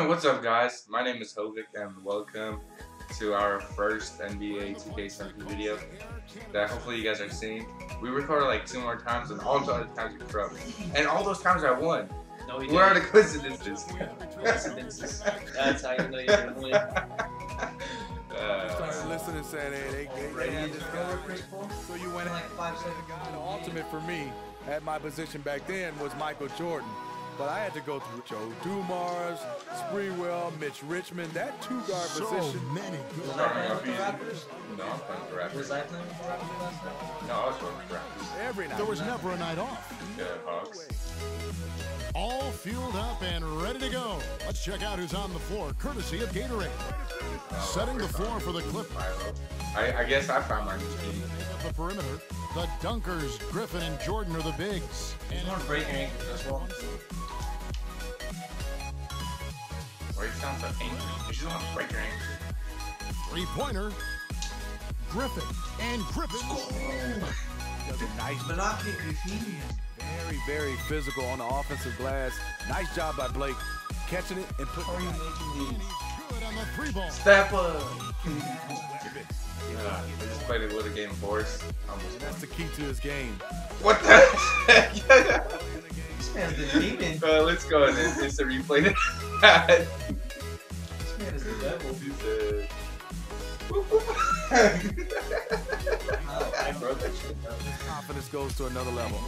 What's up, guys? My name is Hovik, and welcome to our first NBA 2K17 video that hopefully you guys are seeing. We recorded like 2 more times, and all the other times we corrupt. And all those times I won. No, we didn't. What are the coincidences? Coincidences. That's how you know you're gonna win. Started listening, saying, hey, they had this guy. So you went like 5 seconds. The ultimate for me at my position back then was Michael Jordan. But I had to go through Joe Dumars, Spreewell, Mitch Richmond, that two-guard position. Many good. Starting off easy. No, I'm playing for Raptors. Was I playing for Raptors last night? No, I was playing for Raptors. Every night. There was never a night off. Yeah, Hawks. All fueled up and ready to go. Let's check out who's on the floor, courtesy of Gatorade. Setting the floor for the Clippers. I guess I found my new team. The perimeter, the dunkers, Griffin and Jordan are the bigs. And you want to break your ankles as well? Why you sound so angry? You just want to break your ankles. Three-pointer, Griffin and Griffin. Does a nice But not kick your feet. very, very physical on the offensive glass. Nice job by Blake catching it and putting How are you it. making these? Good on the three ball. Step up! I just played a little game of horse. That's the key to his game. What the heck? This man's the demon. Let's go and it's a replay. This man is the devil. I broke that shit, bro. Confidence goes to another level.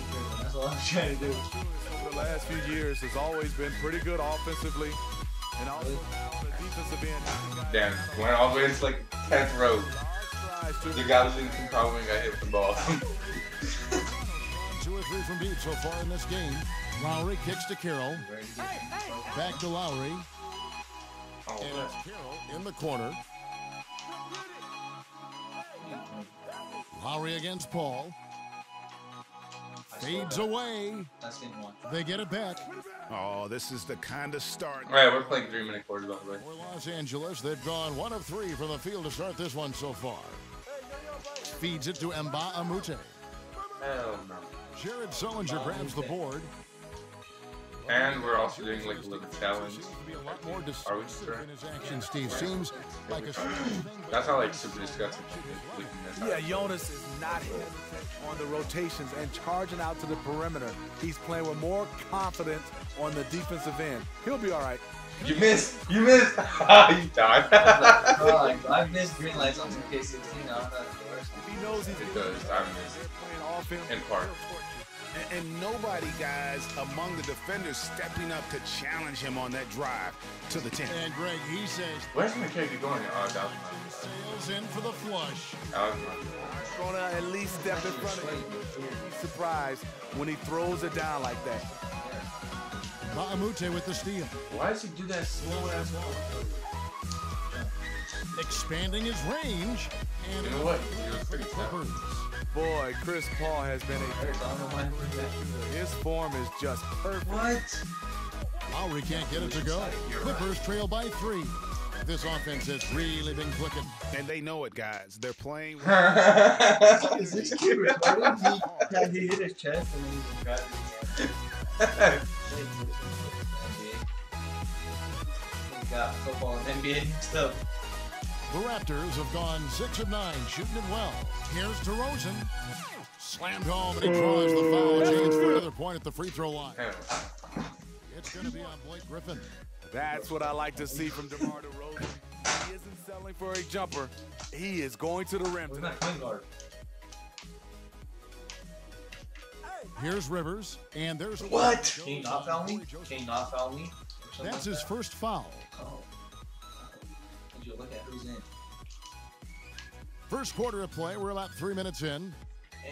That's all I'm trying to do. Over the last few years has always been pretty good offensively. And also on the defensive end. Damn, went all the way to like 10th row. The guy was in control when got hit with the ball. 2 or 3 from deep so far in this game. Lowry kicks to Carroll. Back to Lowry. Oh, And it's Carroll in the corner. Lowry against Paul. Fades away. That's game 1. They get it back. Oh, this is the kind of start. Alright, we're playing 3-minute quarters by the way. For Los Angeles, they've gone 1 of 3 from the field to start this one so far. Feeds it to BKG. Hell no. Jared Sullinger grabs the board. And we're also doing like a little challenge. Seems to be a lot more Are we decisive sure? in his action, Steve. Seems like a That's how like super disgusting. Yeah, Jonas is not hesitant on the rotations and charging out to the perimeter. He's playing with more confidence on the defensive end. He'll be all right. You missed! You missed! You died. I've missed green lights on 2K16 now. That's the worst. He knows he's Because I missed playing offense. in part. And nobody, guys, among the defenders stepping up to challenge him on that drive to the 10. And Greg, he says, Where's my character going? Oh, that was sails in for the flush. my Gonna at least step in front of him. He's surprised when he throws it down like that. BKG with the steal. Why does he do that slow ass ball? Expanding his range. And You know what? He was pretty tough. Clippers. Boy, Chris Paul has been his form is just perfect. What? Lowry can't get it to go. Clippers trail by 3. This offense has really been clicking. And they know it, guys. They're playing. Is this kid recording? He hit his chest and then he grabbed his He got football and NBA stuff. The Raptors have gone 6 of 9, shooting it well. Here's DeRozan. Slammed home, and he draws the foul. Chance for another point at the free throw line. It's going to be on Blake Griffin. That's what I like to see from DeMar DeRozan. He isn't settling for a jumper. He is going to the rim Where's my tonight. point guard? Here's Rivers, and there's What? Can you not foul me? Can you not foul me? That's his first foul. Oh. Would you look at who's in? First quarter of play. We're about 3 minutes in.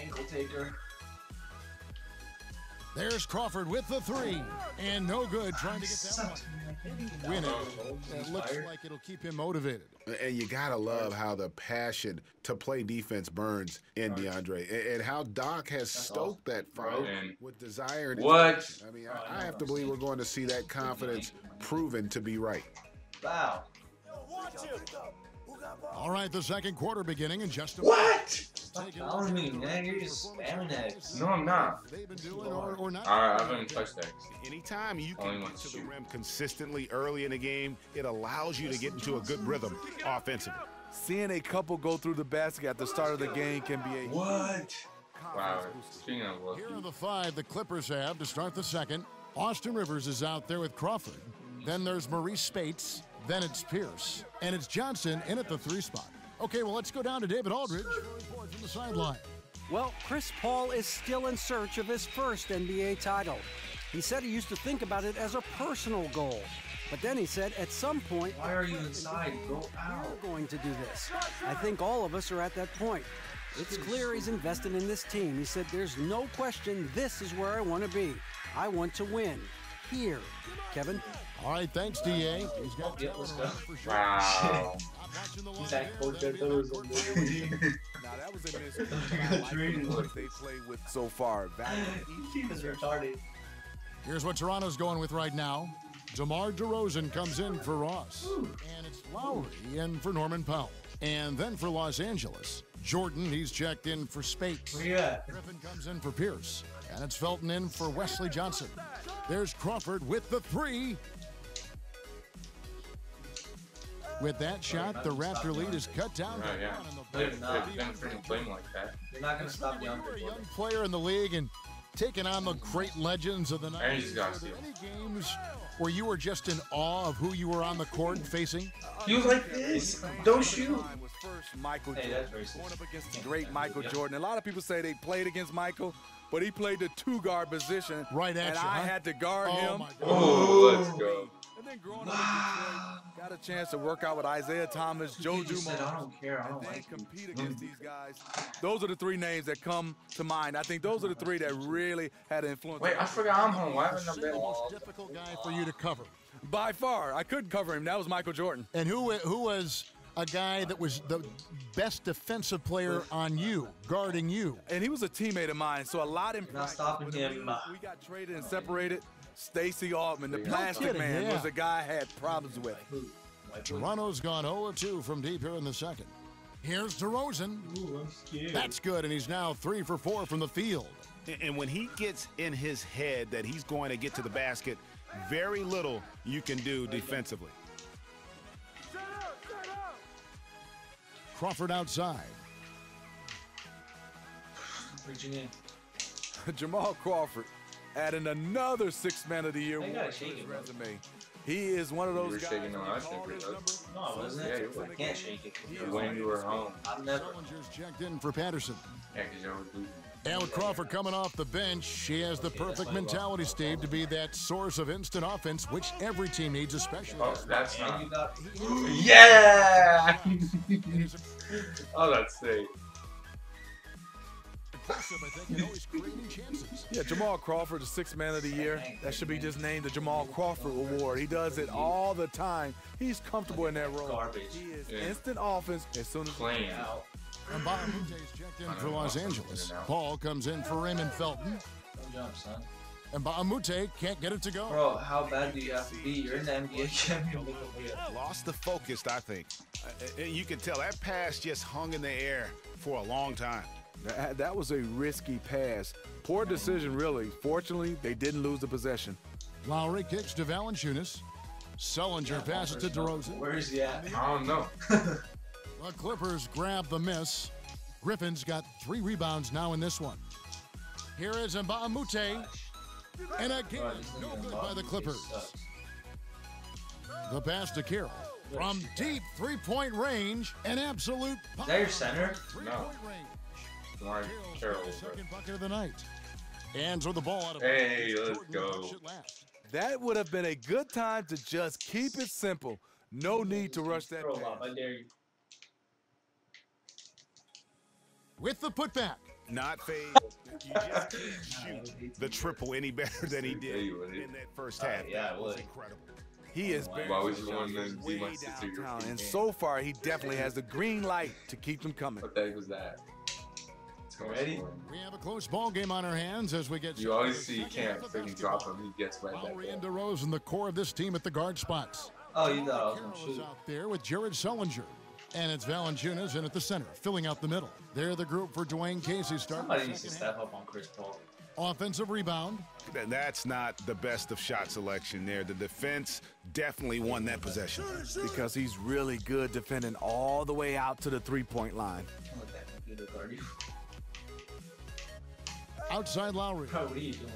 Ankle taker. There's Crawford with the 3, and no good trying to get that one. Win it. It looks like it'll keep him motivated. And you got to love how the passion to play defense burns in DeAndre. And how Doc has stoked that fire with desire. What? I mean, I have to believe we're going to see that confidence proven to be right. Wow. All right, the second quarter beginning in just a What? Stop following me, man. You're just spamming X. No, I'm not. They've been doing or not. I haven't touched X. Anytime you can get to the rim consistently early in the game, it allows you to get into a good rhythm offensively. Seeing a couple go through the basket at the start of the game can be a What? Wow. Speaking of Here are the 5 the Clippers have to start the second. Austin Rivers is out there with Crawford. Then there's Maurice Spates. Then it's Pierce. And it's Johnson in at the 3 spot. Okay, well, let's go down to David Aldridge for a report from the sideline. Well, Chris Paul is still in search of his first NBA title. He said he used to think about it as a personal goal. But then he said, at some point, why are you inside? Go out. We're going to do this. I think all of us are at that point. It's clear he's invested in this team. He said, there's no question this is where I want to be. I want to win. Here. Kevin? All right, thanks, DA. He's got let's go. Wow. He's like, coach, those Now that was a miss. What they played with so far. Team is retarded. Here's what Toronto's going with right now. DeMar DeRozan comes in for Ross. And it's Lowry in for Norman Powell. And then for Los Angeles, Jordan, he's checked in for Spates. Where you at? Griffin comes in for Pierce. And it's Felton in for Wesley Johnson. There's Crawford with the 3. With that shot, the Raptor lead is cut down. Right, yeah. They've been freaking playing like that. You're not going to stop the You're a young player in the league and taking on the great legends of the night. And he's got Were there any games where you were just in awe of who you were on the court facing? He was like this. Don't shoot. Michael Hey, Jordan. that's racist. Going up against the great Michael Jordan. A lot of people say they played against Michael, but he played the 2-guard position. Right at and you, I huh? had to guard him. my God. Oh, let's go. And then growing up in Detroit, got a chance to work out with Isaiah Thomas, Joe He just said, Dumars. I don't care. I don't And like you. compete against these guys. Those are the 3 names that come to mind. I think those are the 3 that really had influence. Wait, I forgot I'm home. Why haven't I The been? most difficult guy for you to cover. By far, I couldn't cover him. That was Michael Jordan. And who was a guy that was the best defensive player on you, guarding you? And he was a teammate of mine, so a lot in You're not stopping him. We got traded and separated. Stacey Altman, the plastic kidding, man, yeah. was a guy I had problems with. Toronto's gone 0-2 from deep here in the second. Here's DeRozan. Ooh, I'm scared. That's good, and he's now 3 for 4 from the field. And when he gets in his head that he's going to get to the basket, very little you can do defensively. Crawford outside. Reaching in. Jamal Crawford adding another 6th Man of the Year I award gotta to shake his it, bro. resume. He is one of You those were guys. shaking that on last call year, his bro. number. No, I wasn't. Yeah, you were. I can't shake it. When you were home. I'm never. Challenger's checked in for Patterson. Yeah, because you were losing. And with Crawford coming off the bench, she has the perfect mentality, Steve, to be that source of instant offense, which every team needs, especially. Oh, that's And not. you got. Yeah! Oh, that's sick. Impressive, I think, and always creating chances. Yeah, Jamal Crawford, the 6th Man of the Year. That should be just named the Jamal Crawford Award. He does it all the time. He's comfortable in that role. Garbage. He is Yeah. instant offense as soon as Playing. Out. And Bahamute is checked in for Los Angeles. Paul comes in for Raymond Felton. Don't jump, son. And Bahamute can't get it to go. Bro, how bad do you have to be? You're in the NBA championship. Lost the focus, I think. And you can tell that pass just hung in the air for a long time. That was a risky pass. Poor decision, really. Fortunately, they didn't lose the possession. Lowry kicks to Valanciunas. Sullinger passes to DeRozan. Where is he at? I don't know. The Clippers grab the miss. Griffin's got 3 rebounds now in this one. Here is Mbamute. And again, no good by the Clippers. The pass to Carroll. From deep 3-point range, an absolute Is that your center? 3-point range. Mark Carroll's Carroll, got his bro. second bucket of the night. And throw the ball out of Hey, bounds. let's Jordan go. will finish it last. That would have been a good time to just keep it simple. No need to rush that Throw pass. up, I dare you. With the putback. Not fade. You just can't shoot the triple any better than he did in that first half. Yeah, That it was would. incredible. He is Why would you want to way be my sister? downtown, and so far he definitely has the green light to keep them coming. What the heck was that? Ready? We have a close ball game on our hands as we get. You always see you can't freaking drop him. He gets right back Lowry and up. DeRozan, the core of this team at the guard spots. Oh, you thought I was Carroll gonna is shoot. out there with Jared Sullinger. And it's Valanciunas in at the center, filling out the middle. They're the group for Dwayne Casey starting. Somebody needs to step up on Chris Paul. Offensive rebound. That's not the best of shot selection there. The defense definitely won that possession. Because he's really good defending all the way out to the three-point line. Outside Lowry. Bro, what are you doing?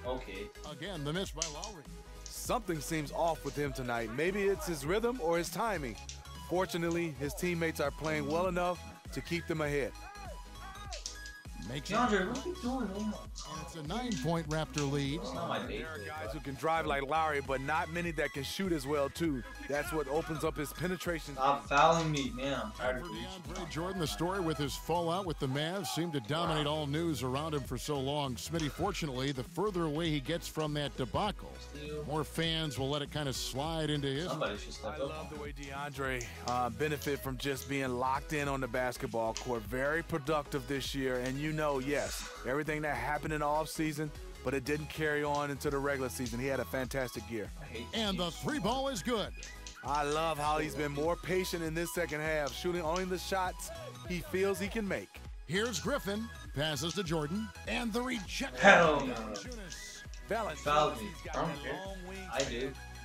Okay. Again, the miss by Lowry. Something seems off with him tonight. Maybe it's his rhythm or his timing. Fortunately, his teammates are playing well enough to keep them ahead. DeAndre, what are you doing, man? And it's a 9-point Raptor lead. It's not my day. There are guys who can drive like Lowry, but not many that can shoot as well, too. That's what opens up his penetration. Stop fouling me, man. I'm tired of For it. DeAndre Jordan, the story with his fallout with the Mavs seemed to dominate all news around him for so long. Smitty, fortunately, the further away he gets from that debacle, more fans will let it kind of slide into his. Somebody should step I up. love the way DeAndre benefit from just being locked in on the basketball court. Very productive this year, and you know, yes, everything that happened in the offseason, but it didn't carry on into the regular season. He had a fantastic year. And the three ball is good. I love how he's been more patient in this second half, shooting only the shots he feels he can make. Here's Griffin, passes to Jordan, and the rejection. Hell no. Valanciunas, Fouled me. he's got I don't that care. long wing. I do.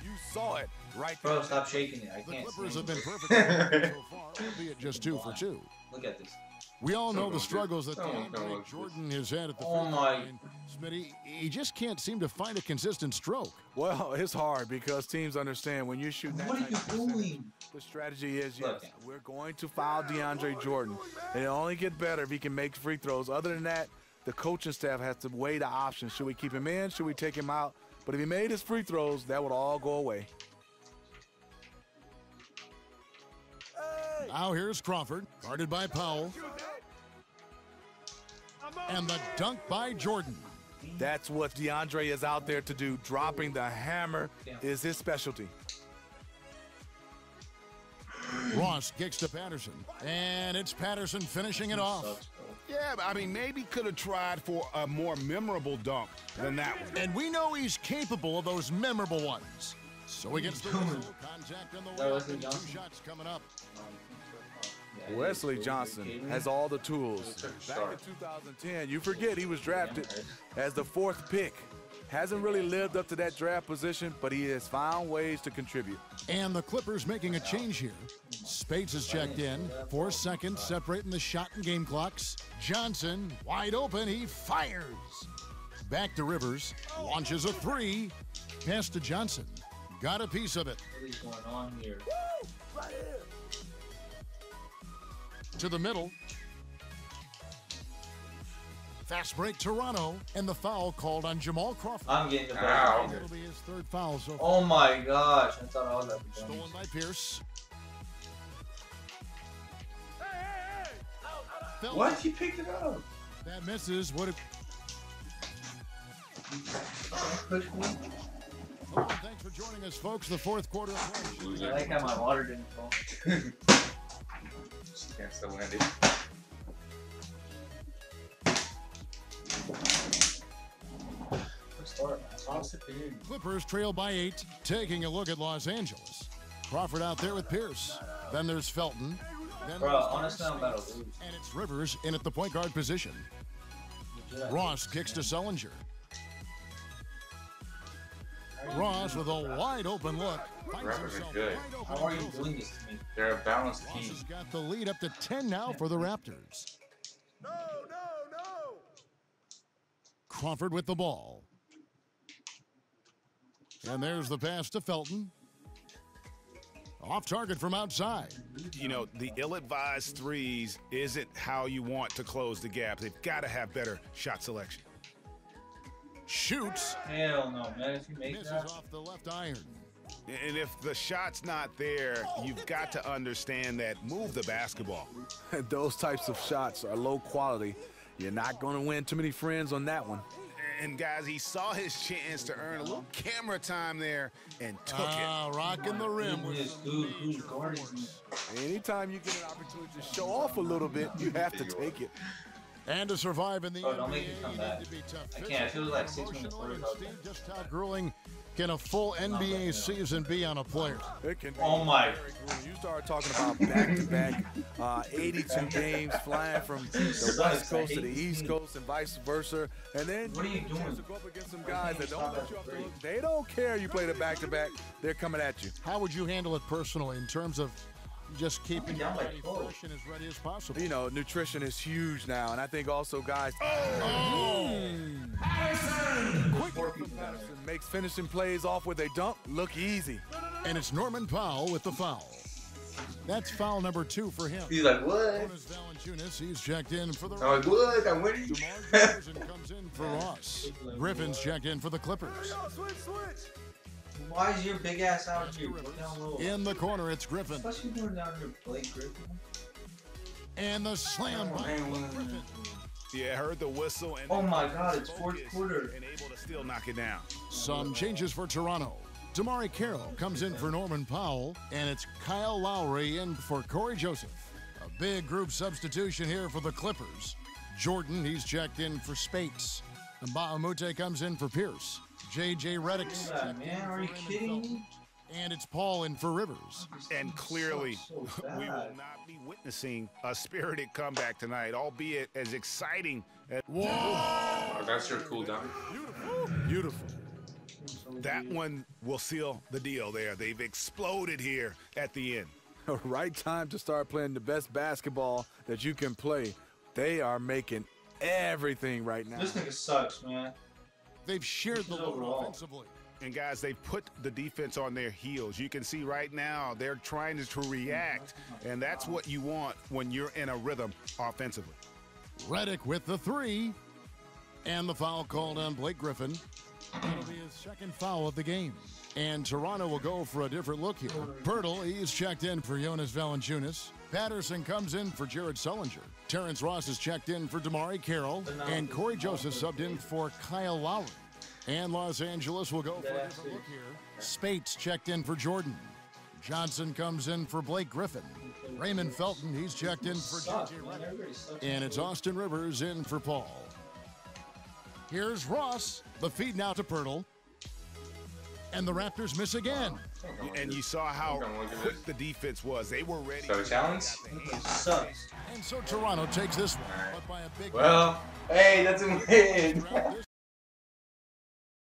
You saw it right Bro, there. stop shaking it. I The can't Clippers see. have been perfect so far, albeit just 2 for 2. Look at this. We all know the struggles that Someone come DeAndre look Jordan has had at the Oh free throw my. line. Smitty, he just can't seem to find a consistent stroke. Well, it's hard because teams understand when you're shooting that What are type you of percentage, doing? the strategy is, yes, Look. we're going to foul DeAndre Jordan. And it'll only get better if he can make free throws. Other than that, the coaching staff has to weigh the options. Should we keep him in? Should we take him out? But if he made his free throws, that would all go away. Now here's Crawford, guarded by Powell. And the dunk by Jordan. That's what DeAndre is out there to do. Dropping the hammer is his specialty. Ross kicks to Patterson. And it's Patterson finishing it off. Sucks, bro. Yeah, but I mean, maybe could have tried for a more memorable dunk than that one. And we know he's capable of those memorable ones. So he gets the whistle. Contact on the way. Wesley 2 Johnson? shots coming up. Yeah, Wesley it is. Johnson has all the tools. Back in 2010, you forget he was drafted as the 4th pick. Hasn't really lived up to that draft position, but he has found ways to contribute. And the Clippers making a change here. Spates is checked in. 4 seconds separating the shot and game clocks. Johnson, wide open, he fires. Back to Rivers, launches a 3. Pass to Johnson. Got a piece of it. What is going on here? To the middle. Fast break Toronto, and the foul called on Jamal Crawford. I'm getting the Ow. ball. It'll be his 3rd foul so far. Oh my gosh. I thought I was at the Stolen by Pierce. Felton, What? He picked it up. that misses. What if... Push me. Hello, and thanks for joining us, folks. The 4th quarter. I like how my water didn't fall. Just can't still land it. Start, man. Toss it in. Clippers trail by 8, taking a look at Los Angeles. Crawford out there with Pierce. Then there's Felton. Then Bro, there's honestly, I'm about to lose. and it's Rivers in at the point guard position. Ross kicks to Sullinger. Ross with a wide open look. Finds Raptors are himself good. wide open How are on you Wilson. doing this to me? They're a balanced Ross team. has got the lead up to 10 now for the Raptors. Crawford with the ball. And there's the pass to Felton. Off target from outside. You know, the ill-advised threes isn't how you want to close the gap. They've got to have better shot selection. Shoots. Hell no, man. If you make Misses that. off the left iron. And if the shot's not there, you've got to understand that. Move the basketball. Those types of shots are low quality. You're not going to win too many friends on that one. And guys, he saw his chance to earn a little camera time there and took it. Rocking the rim with This dude who's guarding me. Anytime you get an opportunity to show off a little bit, you have to take it. And to survive in the Oh, NBA, don't make me come you back. need to be tough I can't. I feel like 6 physically, minutes emotionally, worth of Steve, just how grueling Can a full NBA season be on a player? It can be. Oh my. When you start talking about back-to-back 82 games flying from the West Coast to the East Coast and vice versa, and then What are you doing? to go up against some guys that don't let you off the hook. They don't care you play the back-to-back. They're coming at you. How would you handle it personally in terms of just keeping your down body like fresh and as ready as possible? You know, nutrition is huge now, and I think also guys. Patterson makes finishing plays off with a dunk look easy. And it's Norman Powell with the foul. That's foul number 2 for him. He's like, what? Jonas Valanciunas, he's checked in for the I'm like, what? I'm winning. DeMar DeRozan comes in for Ross. Griffin's checked in for the Clippers. Why is your big ass out here? Go down low. In the corner, it's Griffin. What's you doing down here, Blake Griffin? And the slam by Griffin. Yeah, I heard the whistle. And Oh my God, it's fourth quarter. and able to still knock it down. Some changes for Toronto. Damari Carroll comes in for Norman Powell, and it's Kyle Lowry in for Corey Joseph. A big group substitution here for the Clippers. Jordan, he's checked in for Spates. And Bahamute comes in for Pierce. J.J. Redick's Look at checked that, in man. for Are you Raymond kidding Felton. me? And it's Paul in for Rivers. And clearly, So we will bad. not be witnessing a spirited comeback tonight, albeit as exciting as Oh, that's your cool down. Beautiful. that one will seal the deal there. They've exploded here at the end. Right time to start playing the best basketball that you can play. They are making everything right now. This nigga sucks, man. They've shared the load Overall. offensively. And guys, they've put the defense on their heels. You can see right now they're trying to react, and that's what you want when you're in a rhythm offensively. Redick with the 3. And the foul called on Blake Griffin. That'll be his second foul of the game. And Toronto will go for a different look here. Pirtle, he's checked in for Jonas Valanciunas. Patterson comes in for Jared Sullinger. Terrence Ross is checked in for Damari Carroll. And Corey Joseph subbed in for Kyle Lowry. And Los Angeles will go for a different look here. Spates checked in for Jordan. Johnson comes in for Blake Griffin. Raymond Felton, he's checked in for J.J. Redick. And it's Austin Rivers in for Paul. Here's Ross. The feed now to Pirtle. And the Raptors miss again. And you saw how Okay, look at quick this. the defense was. They were ready. So challenge? Sucks. And so Toronto takes this one. But by a big Well, hey, that's a win. throughout this